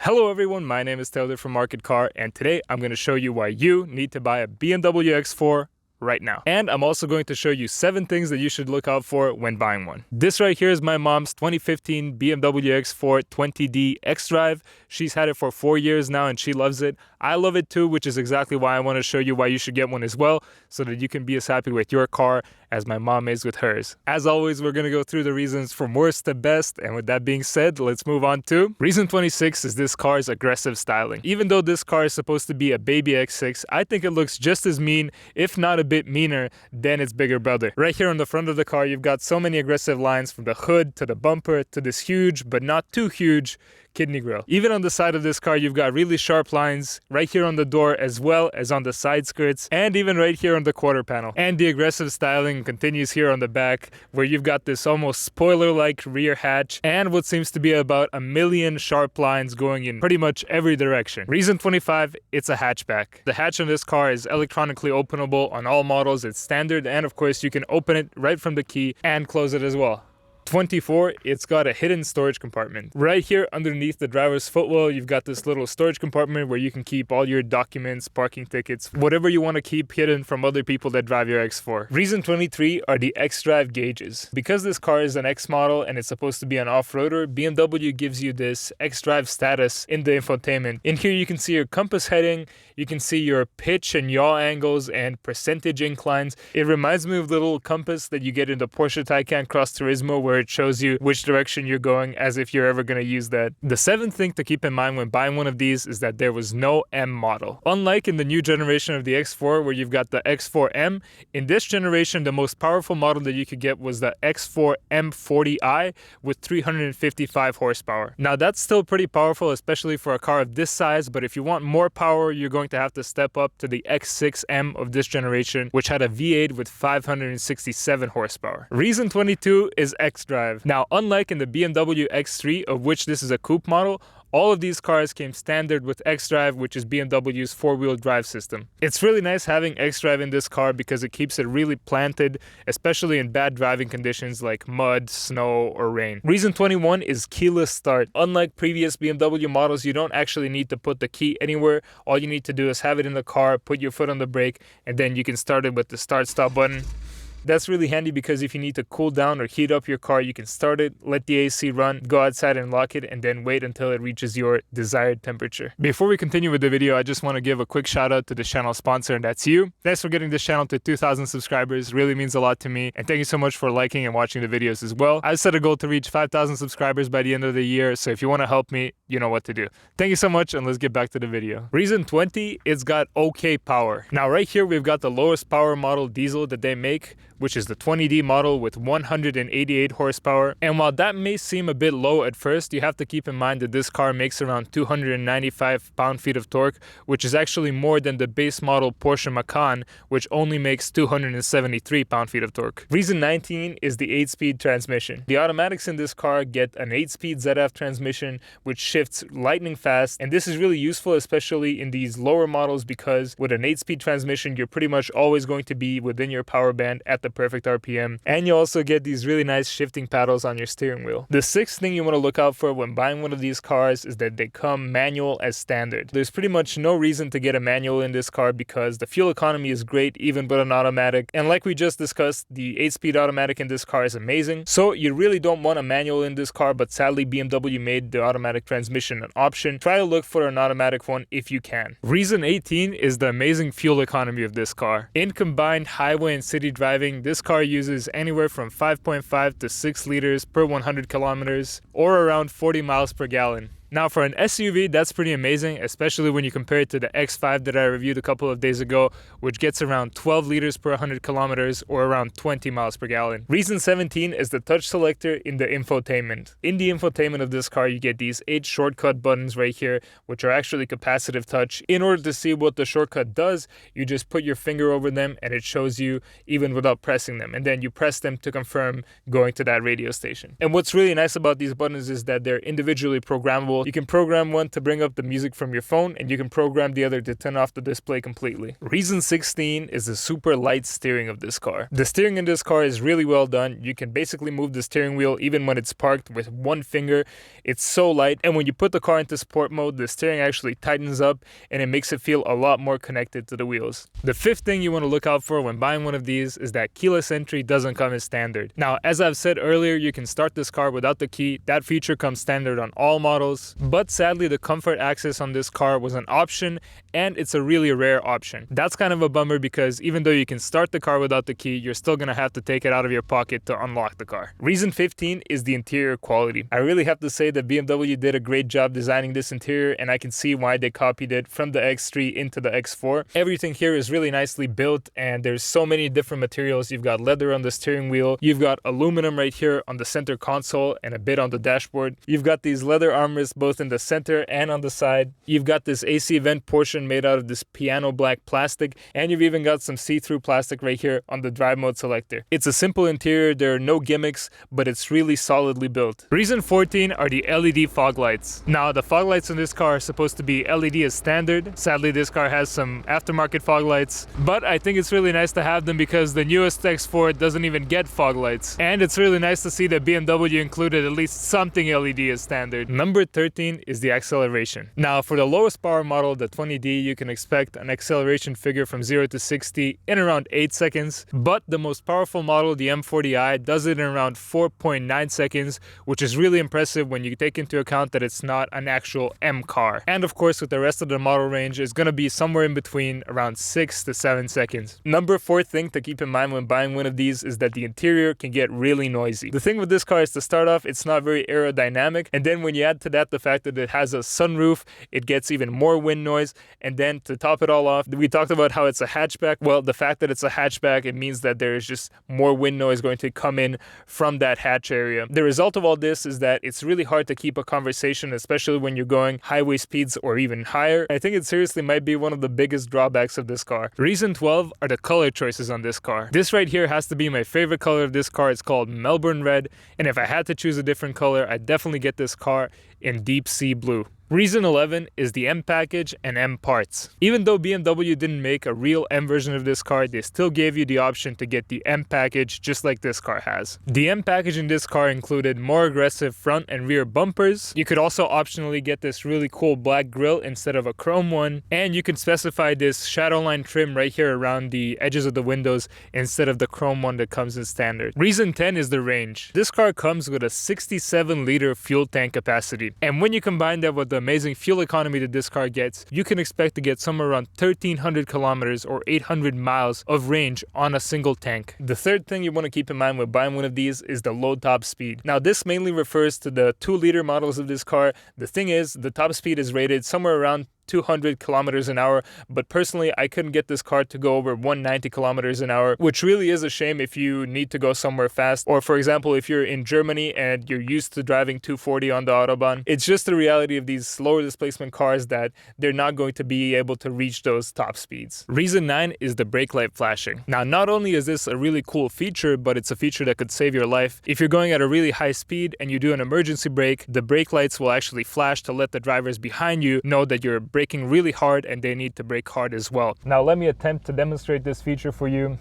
Hello everyone, my name is Taylor from Market Car, and today I'm going to show you why you need to buy a BMW X4 right now. And I'm also going to show you 7 things that you should look out for when buying one. This right here is my mom's 2015 BMW X4 20D xDrive. She's had it for 4 years now and she loves it. I love it too, which is exactly why I want to show you why you should get one as well, so that you can be as happy with your car as my mom is with hers. As always, we're going to go through the reasons from worst to best, and with that being said, let's move on to reason 26 is this car's aggressive styling. Even though this car is supposed to be a baby X6, I think it looks just as mean, if not a bit meaner, than its bigger brother. Right here on the front of the car, you've got so many aggressive lines from the hood to the bumper to this huge, but not too huge, kidney grille. Even on the side of this car, you've got really sharp lines right here on the door as well as on the side skirts, and even right here on the quarter panel. And the aggressive styling continues here on the back, where you've got this almost spoiler-like rear hatch and what seems to be about 1 million sharp lines going in pretty much every direction. Reason 25, it's a hatchback. The hatch on this car is electronically openable on all models. It's standard, and of course you can open it right from the key and close it as well. 24, it's got a hidden storage compartment. Right here underneath the driver's footwell, you've got this little storage compartment where you can keep all your documents, parking tickets, whatever you want to keep hidden from other people that drive your X4. Reason 23 are the xDrive gauges. Because this car is an X model and it's supposed to be an off-roader, BMW gives you this xDrive status in the infotainment. In here you can see your compass heading, you can see your pitch and yaw angles and percentage inclines. It reminds me of the little compass that you get in the Porsche Taycan Cross Turismo, where it shows you which direction you're going, as if you're ever going to use that. The 7th thing to keep in mind when buying one of these is that there was no M model. Unlike in the new generation of the X4 where you've got the X4M, in this generation the most powerful model that you could get was the X4 M40i with 355 horsepower. Now that's still pretty powerful, especially for a car of this size, but if you want more power, you're going to have to step up to the X6M of this generation, which had a V8 with 567 horsepower. Reason 22 is xDrive. Now, unlike in the BMW X3, of which this is a coupe model, all of these cars came standard with xDrive, which is BMW's 4-wheel drive system. It's really nice having xDrive in this car because it keeps it really planted, especially in bad driving conditions like mud, snow, or rain. Reason 21 is keyless start. Unlike previous BMW models, you don't actually need to put the key anywhere. All you need to do is have it in the car, put your foot on the brake, and then you can start it with the start-stop button. That's really handy because if you need to cool down or heat up your car, you can start it, let the AC run, go outside and lock it, and then wait until it reaches your desired temperature. Before we continue with the video, I just want to give a quick shout out to the channel sponsor, and that's you. Thanks for getting this channel to 2,000 subscribers. It really means a lot to me, and thank you so much for liking and watching the videos as well. I've set a goal to reach 5,000 subscribers by the end of the year, so if you want to help me, you know what to do. Thank you so much, and let's get back to the video. Reason 20, it's got okay power. Now right here we've got the lowest power model diesel that they make, which is the 20D model with 188 horsepower. And while that may seem a bit low at first, you have to keep in mind that this car makes around 295 pound-feet of torque, which is actually more than the base model Porsche Macan, which only makes 273 pound-feet of torque. Reason 19 is the 8-speed transmission. The automatics in this car get an 8-speed ZF transmission, which shifts lightning fast, and this is really useful, especially in these lower models, because with an 8-speed transmission, you're pretty much always going to be within your power band at the perfect RPM, and you also get these really nice shifting paddles on your steering wheel. The 6th thing you want to look out for when buying one of these cars is that they come manual as standard. There's pretty much no reason to get a manual in this car because the fuel economy is great even with an automatic, and like we just discussed, the 8-speed automatic in this car is amazing. So you really don't want a manual in this car, but sadly BMW made the automatic transmission an option. Try to look for an automatic one if you can. Reason 18 is the amazing fuel economy of this car. In combined highway and city driving, this car uses anywhere from 5.5 to 6 liters per 100 kilometers, or around 40 miles per gallon. Now for an SUV, that's pretty amazing, especially when you compare it to the X5 that I reviewed a couple of days ago, which gets around 12 liters per 100 kilometers or around 20 miles per gallon. Reason 17 is the touch selector in the infotainment. In the infotainment of this car, you get these 8 shortcut buttons right here, which are actually capacitive touch. In order to see what the shortcut does, you just put your finger over them and it shows you even without pressing them. And then you press them to confirm going to that radio station. And what's really nice about these buttons is that they're individually programmable usable. You can program one to bring up the music from your phone, and you can program the other to turn off the display completely. Reason 16 is the super light steering of this car. The steering in this car is really well done. You can basically move the steering wheel even when it's parked with one finger. It's so light, and when you put the car into sport mode, the steering actually tightens up and it makes it feel a lot more connected to the wheels. The fifth thing you want to look out for when buying one of these is that keyless entry doesn't come as standard. Now, as I've said earlier, you can start this car without the key. That feature comes standard on all models, but sadly the comfort access on this car was an option, and it's a really rare option. That's kind of a bummer because even though you can start the car without the key, you're still gonna have to take it out of your pocket to unlock the car. Reason 15 is the interior quality. I really have to say that BMW did a great job designing this interior, and I can see why they copied it from the X3 into the X4. Everything here is really nicely built, and there's so many different materials. You've got leather on the steering wheel, you've got aluminum right here on the center console and a bit on the dashboard. You've got these leather armrests both in the center and on the side. You've got this AC vent portion made out of this piano black plastic, and you've even got some see-through plastic right here on the drive mode selector. It's a simple interior, there are no gimmicks, but it's really solidly built. Reason 14 are the LED fog lights. Now, the fog lights in this car are supposed to be LED as standard. Sadly, this car has some aftermarket fog lights, but I think it's really nice to have them because the newest X4 doesn't even get fog lights. And it's really nice to see that BMW included at least something LED as standard. Number 13 is the acceleration. Now, for the lowest power model, the 20D, you can expect an acceleration figure from 0 to 60 in around 8 seconds, but the most powerful model, the M40i, does it in around 4.9 seconds, which is really impressive when you take into account that it's not an actual M car. And of course, with the rest of the model range, it's going to be somewhere in between around 6 to 7 seconds. Number 4 thing to keep in mind when buying one of these is that the interior can get really noisy. The thing with this car is, to start off, it's not very aerodynamic, and then when you add to that the fact that it has a sunroof, it gets even more wind noise. And then to top it all off, we talked about how it's a hatchback. Well, the fact that it's a hatchback, it means that there is just more wind noise going to come in from that hatch area. The result of all this is that it's really hard to keep a conversation, especially when you're going highway speeds or even higher. I think it seriously might be one of the biggest drawbacks of this car. Reason 12 are the color choices on this car. This right here has to be my favorite color of this car. It's called Melbourne Red, and if I had to choose a different color, I'd definitely get this car in deep sea blue. Reason 11 is the M package and M parts. Even though BMW didn't make a real M version of this car, they still gave you the option to get the M package just like this car has. The M package in this car included more aggressive front and rear bumpers. You could also optionally get this really cool black grille instead of a chrome one, and you can specify this shadow line trim right here around the edges of the windows instead of the chrome one that comes in standard. Reason 10 is the range. This car comes with a 67-liter fuel tank capacity, and when you combine that with the amazing fuel economy that this car gets, you can expect to get somewhere around 1,300 kilometers or 800 miles of range on a single tank. The third thing you want to keep in mind when buying one of these is the low top speed. Now, this mainly refers to the 2-liter models of this car. The thing is, the top speed is rated somewhere around 200 kilometers an hour, but personally I couldn't get this car to go over 190 kilometers an hour, which really is a shame if you need to go somewhere fast, or for example if you're in Germany and you're used to driving 240 on the Autobahn. It's just the reality of these slower displacement cars that they're not going to be able to reach those top speeds. Reason 9 is the brake light flashing. Now, not only is this a really cool feature, but it's a feature that could save your life. If you're going at a really high speed and you do an emergency brake, the brake lights will actually flash to let the drivers behind you know that you're braking really hard and they need to brake hard as well. Now let me attempt to demonstrate this feature for you.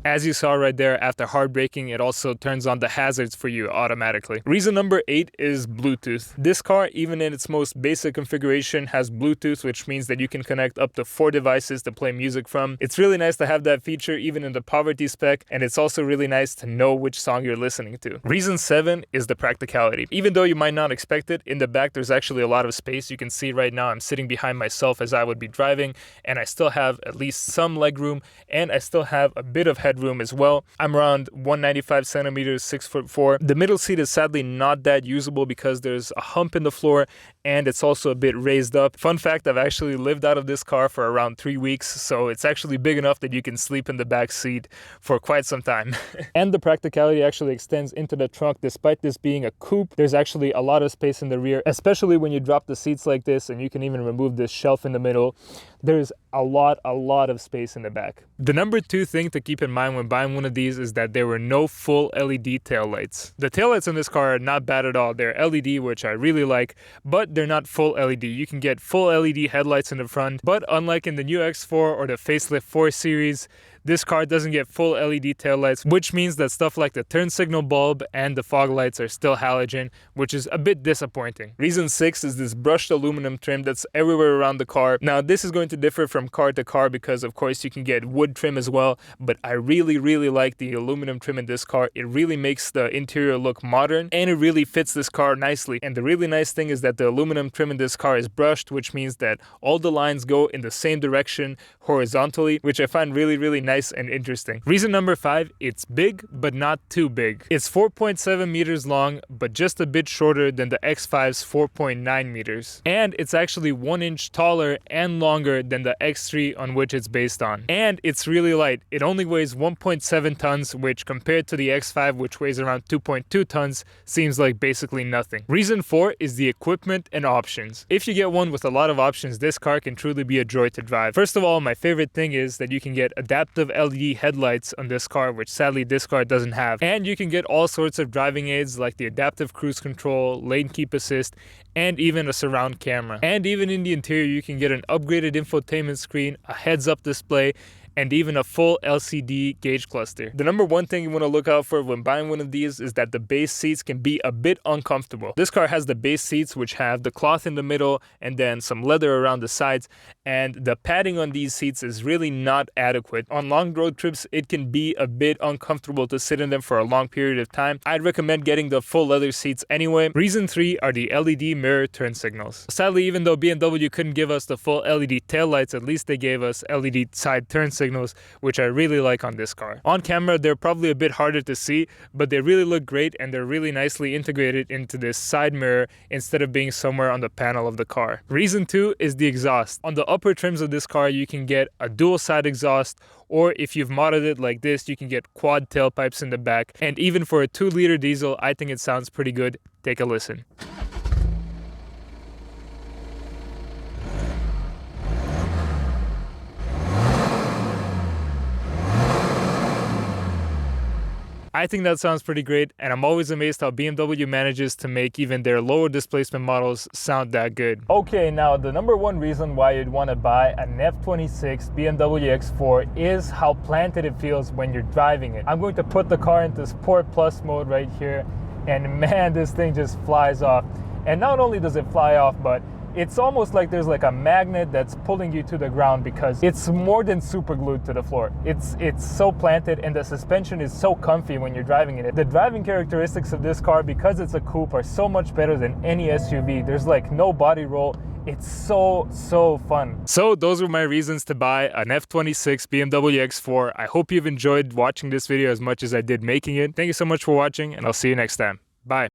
As you saw right there, after hard braking, it also turns on the hazards for you automatically. Reason number 8 is Bluetooth. This car, even in its most basic configuration, has Bluetooth, which means that you can connect up to 4 devices to play music from. It's really nice to have that feature even in the poverty spec, and it's also really nice to know which song you're listening to. Reason 7 is the practicality. Even though you might not expect it, in the back there's actually a lot of space. You can see right now I'm sitting behind myself as I would be driving, and I still have at least some leg room, and I still have a bit of headroom as well. I'm around 195 centimeters, 6'4". The middle seat is sadly not that usable because there's a hump in the floor and it's also a bit raised up. Fun fact, I've actually lived out of this car for around 3 weeks, so it's actually big enough that you can sleep in the back seat for quite some time. And the practicality actually extends into the trunk. Despite this being a coupe, there's actually a lot of space in the rear, especially when you drop the seats like this, and you can even remove this shelf in the middle. there's a lot of space in the back. The number 2 thing to keep in mind when buying one of these is that there were no full LED taillights. The taillights on this car are not bad at all. They're LED, which I really like, but they're not full LED. You can get full LED headlights in the front, but unlike in the new X4 or the facelift 4 series, this car doesn't get full LED taillights, which means that stuff like the turn signal bulb and the fog lights are still halogen, which is a bit disappointing. Reason 6 is this brushed aluminum trim that's everywhere around the car. Now, this is going to differ from car to car because, of course, you can get wood trim as well, but I really like the aluminum trim in this car. It really makes the interior look modern, and it really fits this car nicely. And the really nice thing is that the aluminum trim in this car is brushed, which means that all the lines go in the same direction horizontally, which I find really nice and interesting. Reason number 5, it's big, but not too big. It's 4.7 meters long, but just a bit shorter than the X5's 4.9 meters. And it's actually 1 inch taller and longer than the X3 on which it's based on. And it's really light. It only weighs 1.7 tons, which compared to the X5, which weighs around 2.2 tons, seems like basically nothing. Reason 4 is the equipment and options. If you get one with a lot of options, this car can truly be a joy to drive. First of all, my favorite thing is that you can get adaptive LED headlights on this car, which sadly this car doesn't have. And you can get all sorts of driving aids like the adaptive cruise control, lane keep assist, and even a surround camera. And even in the interior, you can get an upgraded infotainment screen, a heads-up display, and even a full LCD gauge cluster. The number 1 thing you want to look out for when buying one of these is that the base seats can be a bit uncomfortable. This car has the base seats which have the cloth in the middle and then some leather around the sides, and the padding on these seats is really not adequate. On long road trips, it can be a bit uncomfortable to sit in them for a long period of time. I'd recommend getting the full leather seats anyway. Reason 3 are the LED mirror turn signals. Sadly, even though BMW couldn't give us the full LED taillights, at least they gave us LED side turn signals, which I really like on this car. On camera, they're probably a bit harder to see, but they really look great and they're really nicely integrated into this side mirror instead of being somewhere on the panel of the car. Reason 2 is the exhaust. On the upper trims of this car, you can get a dual side exhaust, or if you've modded it like this, you can get quad tailpipes in the back. And even for a 2-liter diesel, I think it sounds pretty good. Take a listen. I think that sounds pretty great, and I'm always amazed how BMW manages to make even their lower displacement models sound that good. Okay, now the number 1 reason why you'd want to buy an F26 BMW X4 is how planted it feels when you're driving it. I'm going to put the car into Sport Plus mode right here, and man, this thing just flies off. And not only does it fly off, but it's almost like there's like a magnet that's pulling you to the ground because it's more than super glued to the floor. It's so planted, and the suspension is so comfy when you're driving in it. The driving characteristics of this car, because it's a coupe, are so much better than any SUV. There's like no body roll. It's so fun. So those were my reasons to buy an F26 BMW X4. I hope you've enjoyed watching this video as much as I did making it. Thank you so much for watching, and I'll see you next time. Bye.